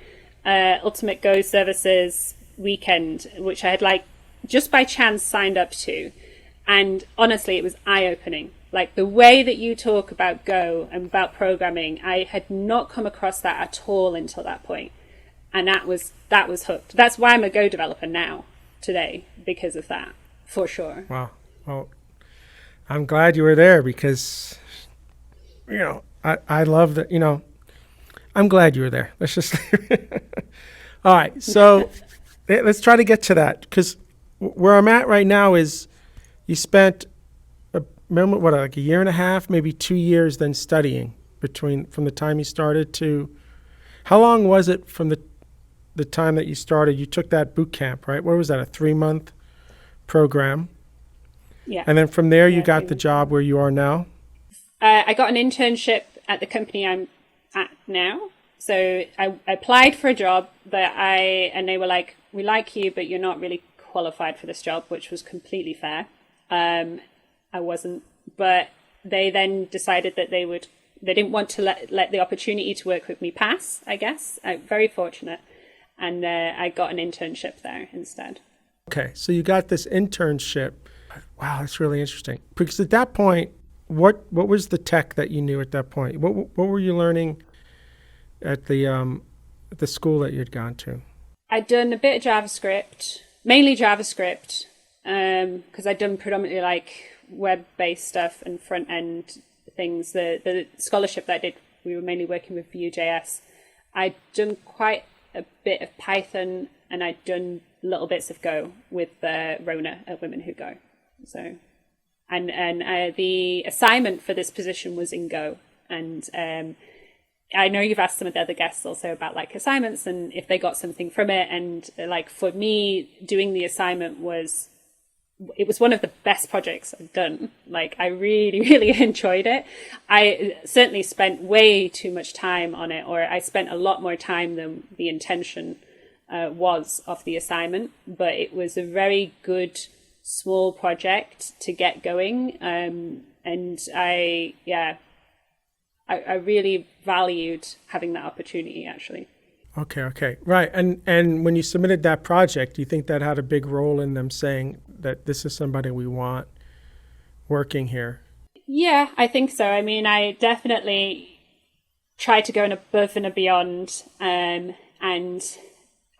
Ultimate Go Services weekend, which I had like just by chance signed up to. And honestly, it was eye-opening. Like the way that you talk about Go and about programming, I had not come across that at all until that point. And that was hooked. That's why I'm a Go developer now, today, because of that, for sure. Wow. Well, I'm glad you were there because, I love that, I'm glad you were there. Let's just, all right. So let's try to get to that, because where I'm at right now is you spent, like a year and a half, maybe 2 years then studying from the time you started to, how long was it from the time that you started? You took that boot camp, right? What was that, a 3-month program? Yeah. And then from there, you got the job where you are now? I got an internship at the company I'm at now. So I applied for a job and they were like, we like you, but you're not really qualified for this job, which was completely fair. I wasn't, but they then decided that they didn't want to let the opportunity to work with me pass, I guess. Very fortunate. And I got an internship there instead. Okay, so you got this internship. Wow, that's really interesting. Because at that point, what was the tech that you knew at that point? What were you learning at the school that you'd gone to? I'd done a bit of JavaScript, mainly JavaScript, because I'd done predominantly like web-based stuff and front-end things. The scholarship that I did, we were mainly working with Vue.js. I'd done quite a bit of Python, and I'd done little bits of Go with Rona at Women Who Go. So, and the assignment for this position was in Go, and I know you've asked some of the other guests also about like assignments and if they got something from it. And like for me, doing the assignment was one of the best projects I've done. Like I really, really enjoyed it. I certainly spent way too much time on it, or I spent a lot more time than the intention was of the assignment. But it was a very good small project to get going. And I really valued having that opportunity, actually. Okay. Right. And when you submitted that project, do you think that had a big role in them saying that this is somebody we want working here? Yeah, I think so. I mean, I definitely tried to go above and beyond. And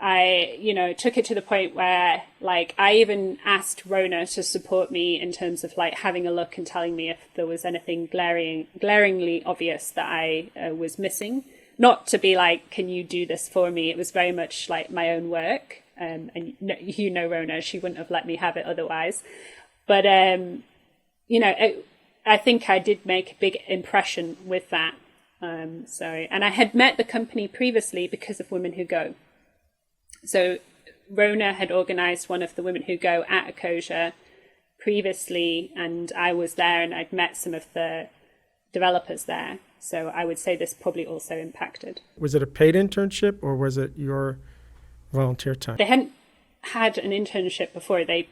I, took it to the point where like I even asked Rona to support me in terms of like having a look and telling me if there was anything glaringly obvious that I was missing. Not to be like, can you do this for me? It was very much like my own work. And Rona, she wouldn't have let me have it otherwise. But, I think I did make a big impression with that. And I had met the company previously because of Women Who Go. So Rona had organized one of the Women Who Go at Ecosia previously, and I was there and I'd met some of the developers there. So I would say this probably also impacted. Was it a paid internship or was it your volunteer time? They hadn't had an internship before. They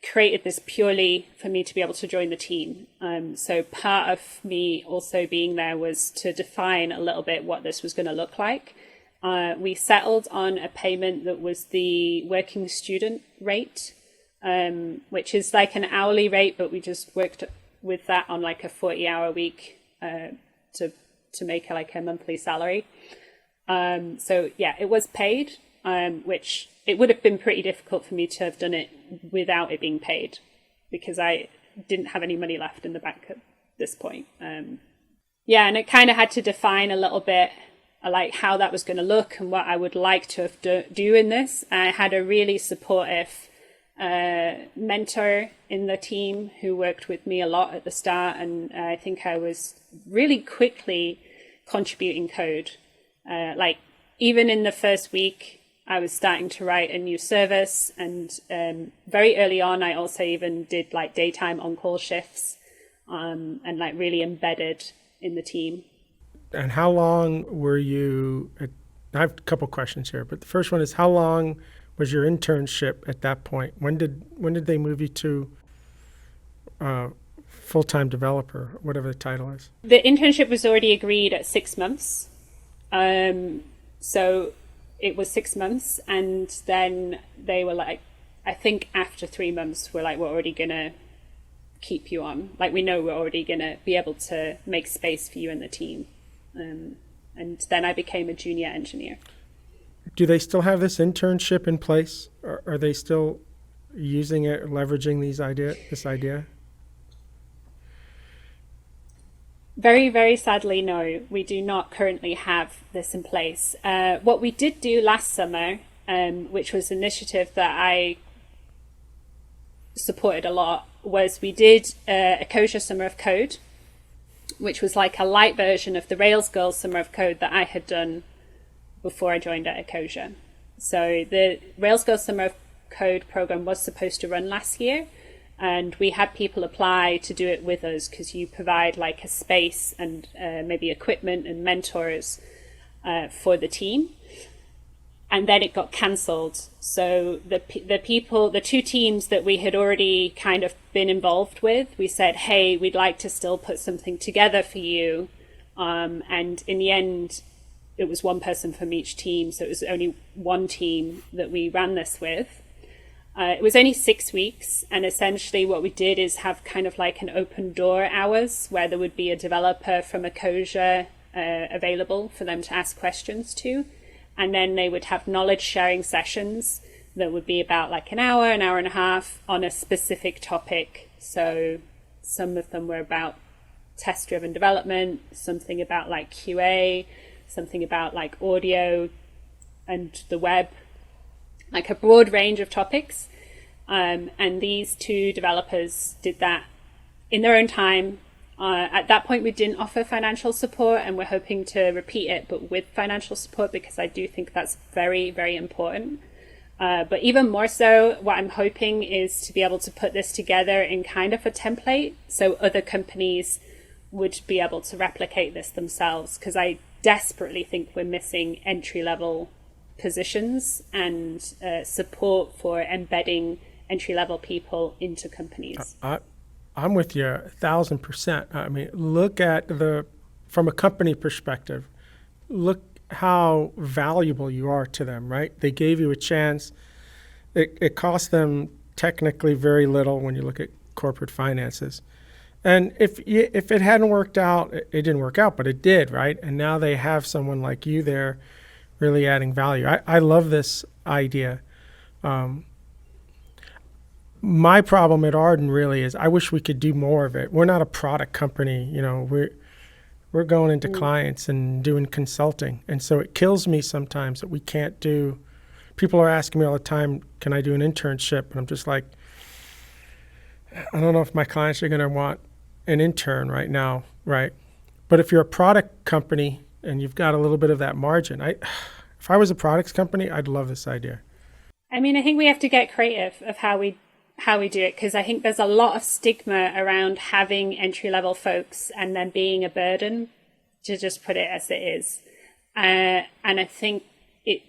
created this purely for me to be able to join the team. So part of me also being there was to define a little bit what this was going to look like. We settled on a payment that was the working student rate, which is like an hourly rate, but we just worked with that on like a 40-hour week to make like a monthly salary. So yeah, it was paid, which it would have been pretty difficult for me to have done it without it being paid because I didn't have any money left in the bank at this point. And it kind of had to define a little bit like how that was going to look and what I would like to have do in this. I had a really supportive mentor in the team who worked with me a lot at the start, and I think I was really quickly contributing code. Like even in the first week, I was starting to write a new service, and very early on, I also even did like daytime on-call shifts, and like really embedded in the team. And how long were you I have a couple questions here, but the first one is how long was your internship at that point? When did they move you to full-time developer, whatever the title is? The internship was already agreed at 6 months. So it was 6 months, and then they were like, I think after 3 months, we're already going to keep you on. Like, we know we're already going to be able to make space for you in the team. And then I became a junior engineer. Do they still have this internship in place? Or are they still using it, leveraging this idea? Very, very sadly, no. We do not currently have this in place. What we did do last summer, which was an initiative that I supported a lot, was we did Ecosia Summer of Code, which was like a light version of the Rails Girls Summer of Code that I had done before I joined at Ecosia. So the Rails Girls Summer of Code program was supposed to run last year, and we had people apply to do it with us because you provide like a space and maybe equipment and mentors for the team. And then it got cancelled. So the two teams that we had already kind of been involved with, we said, hey, we'd like to still put something together for you. And in the end, it was one person from each team. So it was only one team that we ran this with. It was only 6 weeks. And essentially what we did is have kind of like an open door hours where there would be a developer from Ecosia available for them to ask questions to. And then they would have knowledge sharing sessions that would be about like an hour and a half on a specific topic. So some of them were about test-driven development, something about like QA, something about like audio and the web, like a broad range of topics. And these two developers did that in their own time. At that point, we didn't offer financial support, and we're hoping to repeat it, but with financial support, because I do think that's very, very important. But even more so, what I'm hoping is to be able to put this together in kind of a template so other companies would be able to replicate this themselves, because I desperately think we're missing entry-level positions and support for embedding entry-level people into companies. I'm with you 1,000%. I mean, look at from a company perspective, look how valuable you are to them, right? They gave you a chance. It cost them technically very little when you look at corporate finances. And if it hadn't worked out, it didn't work out, but it did, right? And now they have someone like you there really adding value. I love this idea. My problem at Arden really is I wish we could do more of it. We're not a product company, you know. We're going into clients and doing consulting, and so it kills me sometimes that we can't do. People are asking me all the time, "Can I do an internship?" And I'm just like, I don't know if my clients are going to want an intern right now, right? But if you're a product company and you've got a little bit of that margin, if I was a products company, I'd love this idea. I mean, I think we have to get creative of how we do it, because I think there's a lot of stigma around having entry-level folks and then being a burden, to just put it as it is. And I think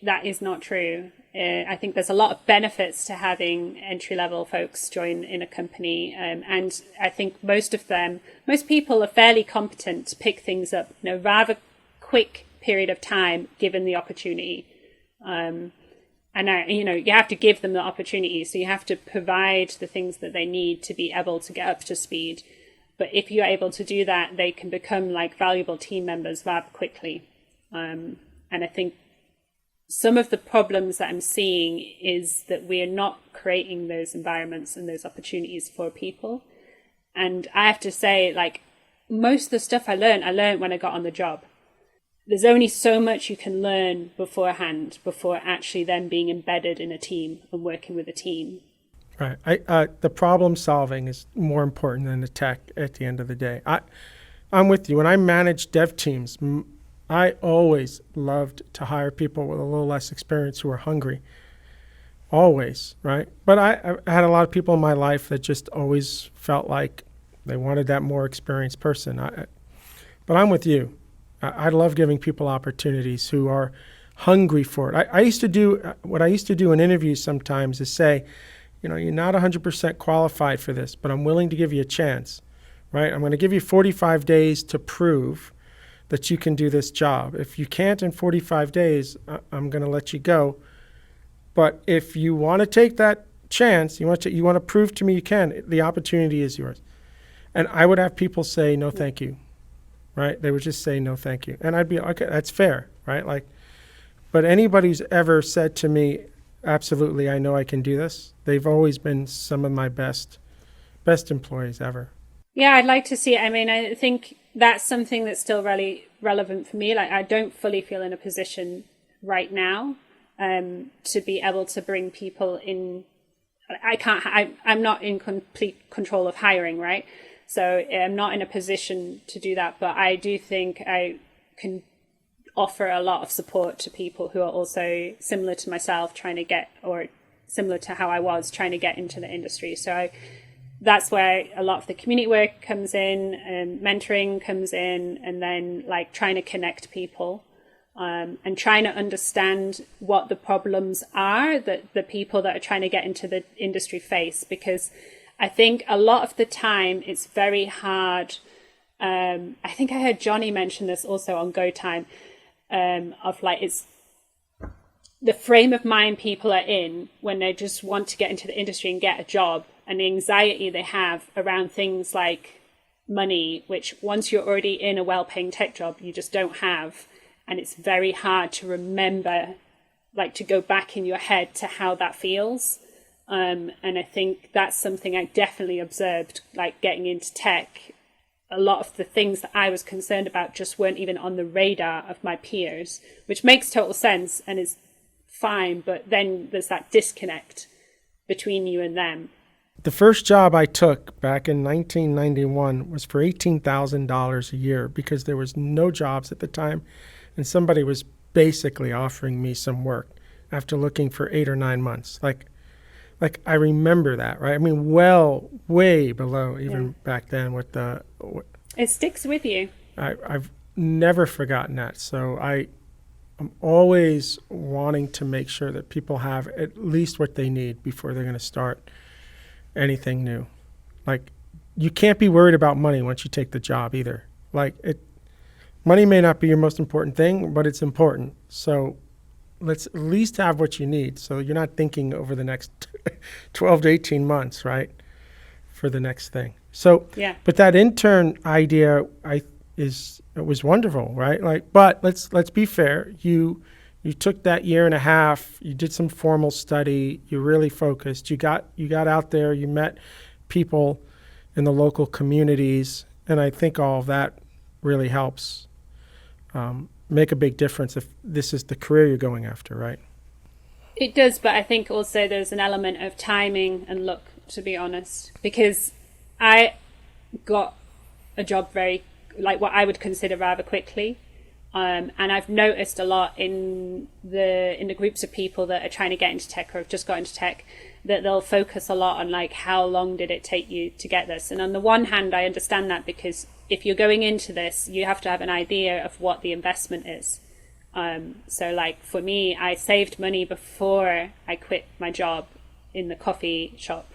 that is not true. I think there's a lot of benefits to having entry-level folks join in a company. And I think most people are fairly competent to pick things up in a rather quick period of time, given the opportunity. You have to give them the opportunity. So you have to provide the things that they need to be able to get up to speed. But if you're able to do that, they can become like valuable team members rather quickly. And I think some of the problems that I'm seeing is that we are not creating those environments and those opportunities for people. And I have to say, like, most of the stuff I learned when I got on the job. There's only so much you can learn beforehand before actually then being embedded in a team and working with a team. Right. The problem solving is more important than the tech at the end of the day. I'm with you. When I managed dev teams, I always loved to hire people with a little less experience who are hungry. Always, right? But I had a lot of people in my life that just always felt like they wanted that more experienced person. But I'm with you. I love giving people opportunities who are hungry for it. I used to do what I used to do in interviews sometimes is say, you're not 100% qualified for this, but I'm willing to give you a chance, right? I'm going to give you 45 days to prove that you can do this job. If you can't in 45 days, I'm going to let you go. But if you want to take that chance, you want to prove to me you can, the opportunity is yours. And I would have people say, no, thank you. Right? They would just say, no, thank you. And I'd be, okay, that's fair, right? But anybody who's ever said to me, absolutely, I know I can do this, they've always been some of my best employees ever. Yeah, I'd like to see it. I mean, I think that's something that's still really relevant for me. Like, I don't fully feel in a position right now to be able to bring people in. I'm not in complete control of hiring, right? So I'm not in a position to do that, but I do think I can offer a lot of support to people who are also similar to myself or similar to how I was trying to get into the industry. So that's where a lot of the community work comes in, and mentoring comes in, and then like trying to connect people and trying to understand what the problems are that the people that are trying to get into the industry face, because I think a lot of the time it's very hard. I think I heard Johnny mention this also on Go Time, of like it's the frame of mind people are in when they just want to get into the industry and get a job, and the anxiety they have around things like money, which once you're already in a well-paying tech job, you just don't have. And it's very hard to remember, like to go back in your head to how that feels. And I think that's something I definitely observed, like getting into tech. A lot of the things that I was concerned about just weren't even on the radar of my peers, which makes total sense and is fine. But then there's that disconnect between you and them. The first job I took back in 1991 was for $18,000 a year because there was no jobs at the time. And somebody was basically offering me some work after looking for 8 or 9 months. Like I remember that, right? I mean, way below even back then with the... It sticks with you. I've never forgotten that. So I'm always wanting to make sure that people have at least what they need before they're going to start anything new. Like, you can't be worried about money once you take the job either. Money may not be your most important thing, but it's important. So let's at least have what you need, so you're not thinking over the next 12 to 18 months, right, for the next thing. So, yeah. But that intern idea, it was wonderful, right? But let's be fair. You You took that year and a half, you did some formal study, you really focused, you got out there, you met people in the local communities, and I think all of that really helps make a big difference if this is the career you're going after, right? It does, but I think also there's an element of timing and luck, to be honest, because I got a job very, like what I would consider rather quickly. And I've noticed a lot in the groups of people that are trying to get into tech or have just got into tech, that they'll focus a lot on like, how long did it take you to get this? And on the one hand, I understand that, because if you're going into this, you have to have an idea of what the investment is. So like for me, I saved money before I quit my job in the coffee shop,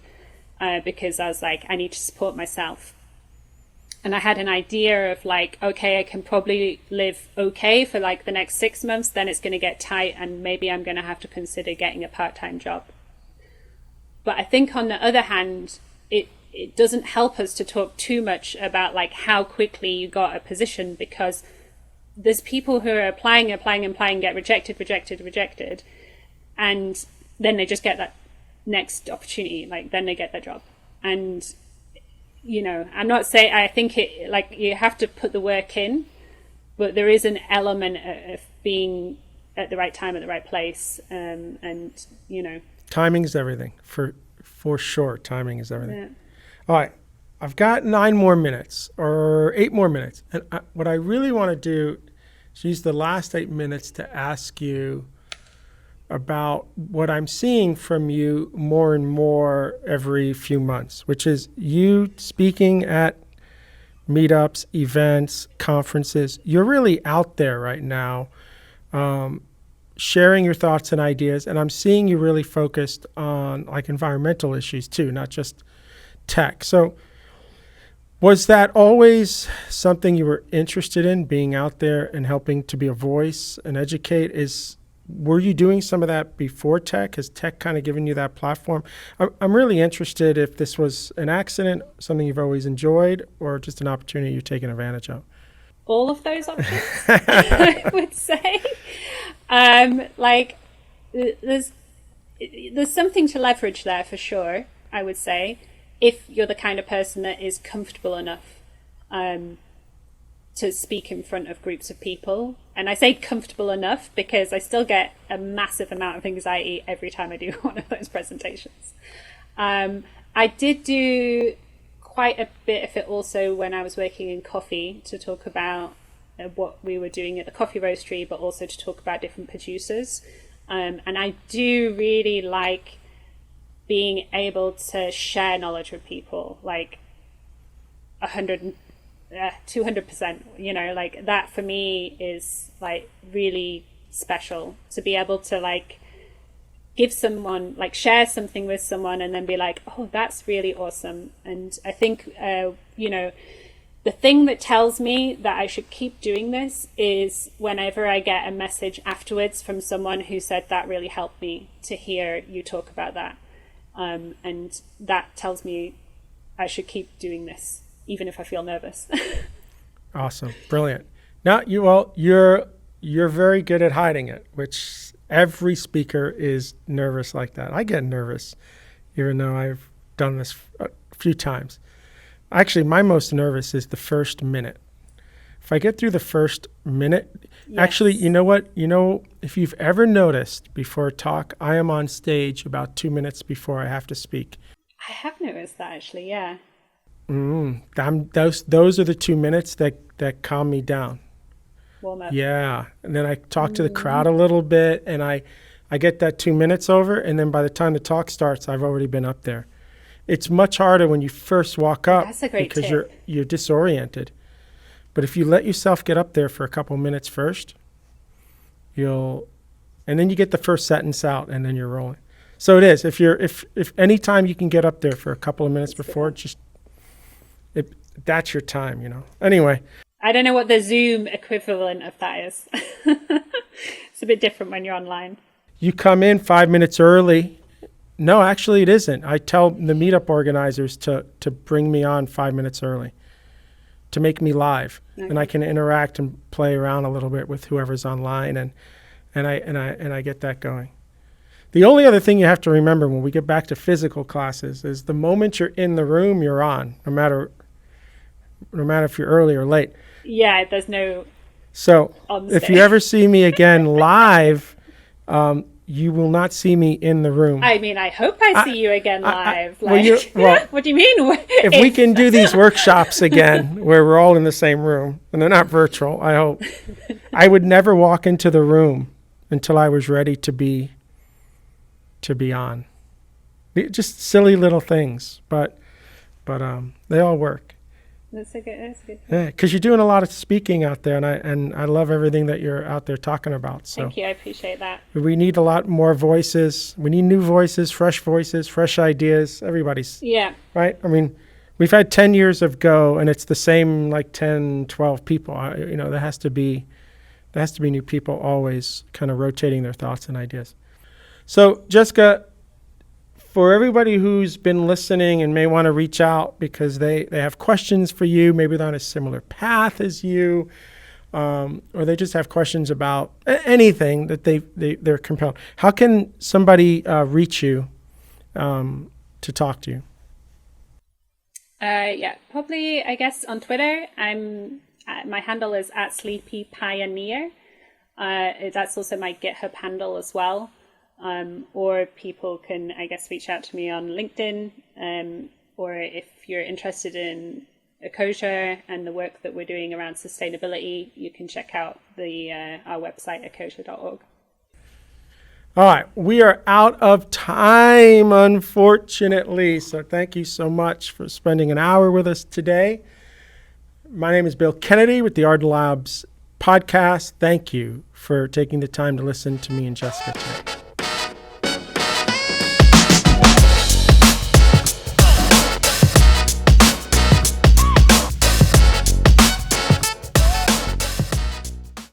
because I was like, I need to support myself. And I had an idea of like, okay, I can probably live okay for like the next 6 months, then it's going to get tight and maybe I'm going to have to consider getting a part-time job. But I think on the other hand, it doesn't help us to talk too much about like how quickly you got a position, because there's people who are applying, get rejected, and then they just get that next opportunity, like then they get their job. And you know, I'm not saying, I think it, like, you have to put the work in, but there is an element of being at the right time, at the right place. And, you know. Timing is everything, for sure. Timing is everything. Yeah. All right. I've got 9 more minutes or 8 more minutes. And what I really want to do is use the last 8 minutes to ask you about what I'm seeing from you more and more every few months, which is you speaking at meetups, events, conferences. You're really out there right now, sharing your thoughts and ideas. And I'm seeing you really focused on like environmental issues too, not just tech. So was that always something you were interested in, being out there and helping to be a voice and educate? Were you doing some of that before tech? Has tech kind of given you that platform? I'm really interested if this was an accident, something you've always enjoyed, or just an opportunity you're taking advantage of. All of those options, I would say. Like, there's something to leverage there for sure, I would say, if you're the kind of person that is comfortable enough to speak in front of groups of people. And I say comfortable enough because I still get a massive amount of anxiety every time I do one of those presentations. I did do quite a bit of it also when I was working in coffee, to talk about what we were doing at the coffee roastery, but also to talk about different producers. And I do really like being able to share knowledge with people, like 200%, you know, like that for me is like really special, to be able to like give someone, like share something with someone and then be like, oh, that's really awesome. And I think, you know, the thing that tells me that I should keep doing this is whenever I get a message afterwards from someone who said that really helped me to hear you talk about that. And that tells me I should keep doing this, even if I feel nervous. Awesome. Brilliant. Now, you're very good at hiding it, which every speaker is nervous like that. I get nervous, even though I've done this a few times. Actually, my most nervous is the first minute. If I get through the first minute, yes. Actually, you know what? You know, if you've ever noticed before a talk, I am on stage about 2 minutes before I have to speak. I have noticed that, actually, yeah. Those are the 2 minutes that calm me down. Warm up. Yeah. And then I talk to the crowd a little bit, and I get that 2 minutes over, and then by the time the talk starts, I've already been up there. It's much harder when you first walk up. That's a great because tip. you're disoriented. But if you let yourself get up there for a couple minutes first, and then you get the first sentence out, and then you're rolling. So it is. If any time you can get up there for a couple of minutes before, that's your time, you know. Anyway. I don't know what the Zoom equivalent of that is. It's a bit different when you're online. You come in 5 minutes early. No, actually it isn't. I tell the meetup organizers to bring me on 5 minutes early, to make me live. Okay. And I can interact and play around a little bit with whoever's online and and I get that going. The only other thing you have to remember when we get back to physical classes is the moment you're in the room, you're on, no matter if you're early or late. Yeah, there's no. So if you ever see me again live, you will not see me in the room. I mean, I hope I see you again live. Well, what do you mean? If we can do these workshops again, where we're all in the same room, and they're not virtual, I hope. I would never walk into the room until I was ready to be on. Just silly little things, but they all work. That's good. Yeah, because you're doing a lot of speaking out there, and I love everything that you're out there talking about. So thank you, I appreciate that. We need a lot more voices. We need new voices, fresh ideas. Everybody's right. I mean, we've had 10 years of Go, and it's the same like 10, 12 people. There has to be new people always kind of rotating their thoughts and ideas. So Jessica, for everybody who's been listening and may want to reach out because they have questions for you, maybe they're on a similar path as you, or they just have questions about anything that they're compelled. How can somebody reach you to talk to you? Probably, I guess, on Twitter. My handle is @sleepypioneer. That's also my GitHub handle as well. Or people can, I guess, reach out to me on LinkedIn, or if you're interested in Ecosia and the work that we're doing around sustainability, you can check out our website, ecosia.org. All right, we are out of time, unfortunately, so thank you so much for spending an hour with us today. My name is Bill Kennedy with the Ardan Labs podcast. Thank you for taking the time to listen to me and Jessica today.